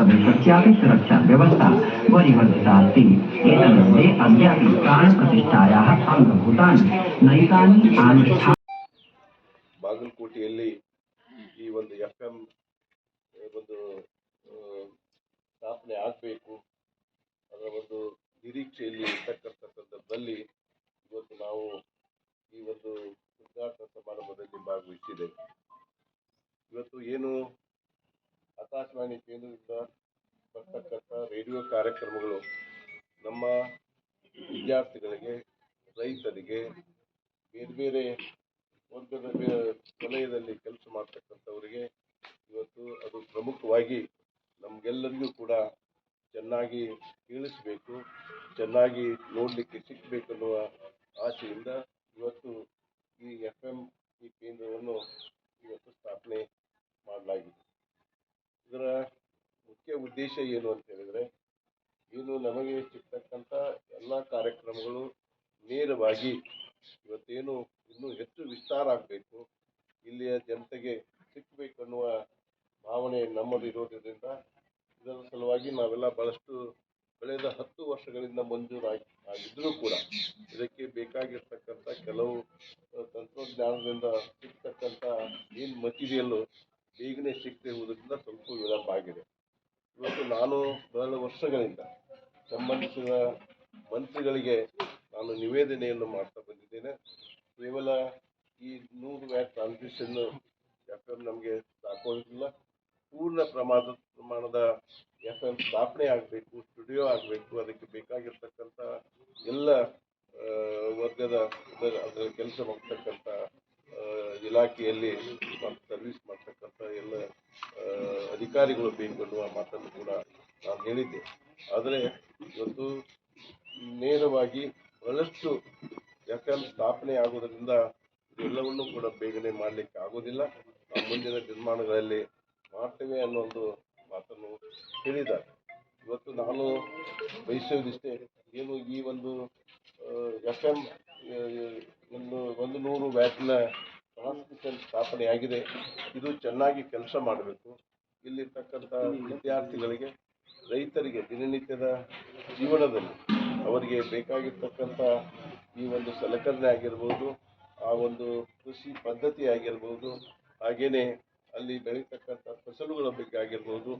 प्रदेशस्यापि सुरक्षा व्यवस्था परिवर्तिता अस्ति। एतन्मध्ये अद्यापि प्राणप्रतिष्ठायाः अङ्गभूतानि नैकानि अनुष्ठानानि ಬಾಗಲಕೋಟೆಯಲ್ಲಿ ಈ ಒಂದು FM ಒಂದು ಸ್ಥಾಪನೆ ಆಗಬೇಕು ಅದರ ಒಂದು ನಿರೀಕ್ಷೆಯಲ್ಲಿ ಇರ್ತಕ್ಕಂಥ ಸಂದರ್ಭದಲ್ಲಿ ಇವತ್ತು ನಾವು ಈ ಒಂದು ಉದ್ಘಾಟನಾ ಸಮಾರಂಭದಲ್ಲಿ ಭಾಗವಹಿಸಿದ್ದೇವೆ. ಇವತ್ತು ಏನು ಆಕಾಶವಾಣಿ ಕೇಂದ್ರದಿಂದ ಬರ್ತಕ್ಕಂಥ ರೇಡಿಯೋ ಕಾರ್ಯಕ್ರಮಗಳು ನಮ್ಮ ವಿದ್ಯಾರ್ಥಿಗಳಿಗೆ, ರೈತರಿಗೆ, ಬೇರೆ ಬೇರೆ ವರ್ಗದ ವಲಯದಲ್ಲಿ ಕೆಲಸ ಮಾಡ್ತಕ್ಕಂಥವರಿಗೆ ಇವತ್ತು ಅದು ಪ್ರಮುಖವಾಗಿ ನಮಗೆಲ್ಲರಿಗೂ ಕೂಡ ಚೆನ್ನಾಗಿ ಕೇಳಿಸಬೇಕು, ಚೆನ್ನಾಗಿ ನೋಡಲಿಕ್ಕೆ ಸಿಕ್ಕಬೇಕನ್ನುವ ಆಸೆಯಿಂದ ಇವತ್ತು ಈ FM ಈ ಕೇಂದ್ರವನ್ನು ಇವತ್ತು ಸ್ಥಾಪನೆ ಮಾಡಲಾಗಿದೆ. ಇದರ ಮುಖ್ಯ ಉದ್ದೇಶ ಏನು ಅಂತ ಹೇಳಿದರೆ, ಏನು ನಮಗೆ ಸಿಗ್ತಕ್ಕಂಥ ಎಲ್ಲ ಕಾರ್ಯಕ್ರಮಗಳು ನೇರವಾಗಿ ಇವತ್ತೇನು ಇನ್ನೂ ಹೆಚ್ಚು ವಿಸ್ತಾರ ಆಗಬೇಕು, ಇಲ್ಲಿಯ ಜನತೆಗೆ ಸಿಕ್ಕಬೇಕು ಅನ್ನುವ ಭಾವನೆ ನಮ್ಮದು ಇರೋದ್ರಿಂದ ಇದರ ಸಲುವಾಗಿ ನಾವೆಲ್ಲ ಬಹಳಷ್ಟು ಕಳೆದ 10 ವರ್ಷಗಳಿಂದ ಮಂಜೂರಾಗಿದ್ದರೂ ಕೂಡ ಇದಕ್ಕೆ ಬೇಕಾಗಿರ್ತಕ್ಕಂಥ ಕೆಲವು ತಂತ್ರಜ್ಞಾನದಿಂದ ಸಿಗ್ತಕ್ಕಂಥ ಏನು ಮಟೀರಿಯಲ್ಲು ಬೇಗನೆ ಸಿಗದಿರುವುದರಿಂದ ಸ್ವಲ್ಪ ವಿಳಂಬ ಆಗಿದೆ. ಇವತ್ತು ನಾನು ಬಹಳ ವರ್ಷಗಳಿಂದ ಸಂಬಂಧಿಸಿದ ಮಂತ್ರಿಗಳಿಗೆ ನಾನು ನಿವೇದನೆಯನ್ನು ಮಾಡ್ತಾ ಬಂದಿದ್ದೇನೆ. ಕೇವಲ ಈ 100 ವ್ಯಾಟ್ ಟ್ರಾನ್ಸ್ಮಿಷನ್ FM ನಮಗೆ ಸಾಕೋದಿಲ್ಲ, ಪೂರ್ಣ ಪ್ರಮಾಣದ FM ಸ್ಥಾಪನೆ ಆಗಬೇಕು, ಸ್ಟುಡಿಯೋ ಆಗಬೇಕು, ಅದಕ್ಕೆ ಬೇಕಾಗಿರ್ತಕ್ಕಂಥ ಎಲ್ಲ ವರ್ಗದ ಅದರ ಕೆಲಸ ಮಾಡ್ತಕ್ಕಂಥ ಇಲಾಖೆಯಲ್ಲಿ ಸರ್ವಿಸ್ ಮಾಡ್ತಕ್ಕಂಥ ಎಲ್ಲ ಅಧಿಕಾರಿಗಳು ಬೇಕು ಅನ್ನುವ ಮಾತನ್ನು ಕೂಡ ನಾನು ಹೇಳಿದ್ದೆ. ಆದರೆ ಇವತ್ತು ನೇರವಾಗಿ ಬಹಳಷ್ಟು FM ಸ್ಥಾಪನೆ ಆಗುವುದರಿಂದ ಎಲ್ಲವನ್ನೂ ಕೂಡ ಬೇಗನೆ ಮಾಡಲಿಕ್ಕೆ ಆಗೋದಿಲ್ಲ, ಮುಂದಿನ ನಿರ್ಮಾಣಗಳಲ್ಲಿ ಮಾಡ್ತೇವೆ ಅನ್ನೋ ಒಂದು ಮಾತನ್ನು ಹೇಳಿದ್ದಾರೆ. ಇವತ್ತು ನಾನು ಬಯಸೋದಿಷ್ಟೇ, ಏನು ಈ ಒಂದು FM 100 ವ್ಯಾಟ್ನ ಟ್ರಾನ್ಸ್ಮಿಷನ್ ಸ್ಥಾಪನೆ ಆಗಿದೆ, ಇದು ಚೆನ್ನಾಗಿ ಕೆಲಸ ಮಾಡಬೇಕು. ಇಲ್ಲಿರ್ತಕ್ಕಂಥ ವಿದ್ಯಾರ್ಥಿಗಳಿಗೆ, ರೈತರಿಗೆ ದಿನನಿತ್ಯದ ಜೀವನದಲ್ಲಿ ಅವರಿಗೆ ಬೇಕಾಗಿರ್ತಕ್ಕಂಥ ಈ ಒಂದು ಸಲಕರಣೆ ಆಗಿರ್ಬೋದು, ಆ ಒಂದು ಕೃಷಿ ಪದ್ಧತಿ ಆಗಿರ್ಬೋದು, ಹಾಗೇನೆ ಅಲ್ಲಿ ಬೆಳೀತಕ್ಕಂಥ ಫಸಲುಗಳ ಬಗ್ಗೆ ಆಗಿರ್ಬೋದು,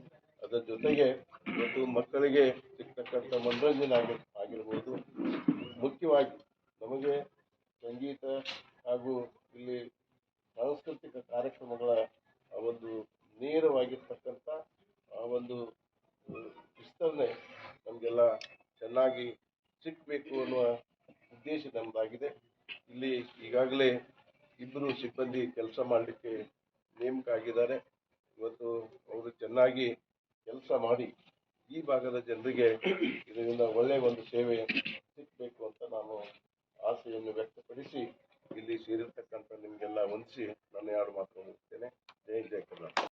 ಅದರ ಜೊತೆಗೆ ಇವತ್ತು ಮಕ್ಕಳಿಗೆ ಸಿಗ್ತಕ್ಕಂಥ ಮನೋರಂಜನೆ ಆಗಿರ್ಬೋದು, ಮುಖ್ಯವಾಗಿ ನಮಗೆ ಸಂಗೀತ ಹಾಗೂ ಇಲ್ಲಿ ಸಾಂಸ್ಕೃತಿಕ ಕಾರ್ಯಕ್ರಮಗಳ ಒಂದು ನೇರವಾಗಿರ್ತಕ್ಕಂಥ ಆ ಒಂದು ವಿಸ್ತರಣೆ ನಮಗೆಲ್ಲ ಚೆನ್ನಾಗಿ ಸಿಕ್ಕಬೇಕು ಅನ್ನುವ ಉದ್ದೇಶ ನಮ್ಮದಾಗಿದೆ. ಇಲ್ಲಿ ಈಗಾಗಲೇ 2 ಸಿಬ್ಬಂದಿ ಕೆಲಸ ಮಾಡಲಿಕ್ಕೆ ನೇಮಕ ಆಗಿದ್ದಾರೆ. ಇವತ್ತು ಅವರು ಚೆನ್ನಾಗಿ ಕೆಲಸ ಮಾಡಿ ಈ ಭಾಗದ ಜನರಿಗೆ ಇದರಿಂದ ಒಳ್ಳೆಯ ಒಂದು ಸೇವೆ ಸಿಗಬೇಕು ಅಂತ ನಾನು ಆಸೆಯನ್ನು ವ್ಯಕ್ತಪಡಿಸಿ ಇಲ್ಲಿ ಸೇರಿರ್ತಕ್ಕಂಥ ನಿಮಗೆಲ್ಲ ವಂದಿಸಿ ನನ್ನ 2 ಮಾತು ಮುಗಿಸ್ತೇನೆ. ಜೈ ಜೈ ಕರ್ನಾಟಕ.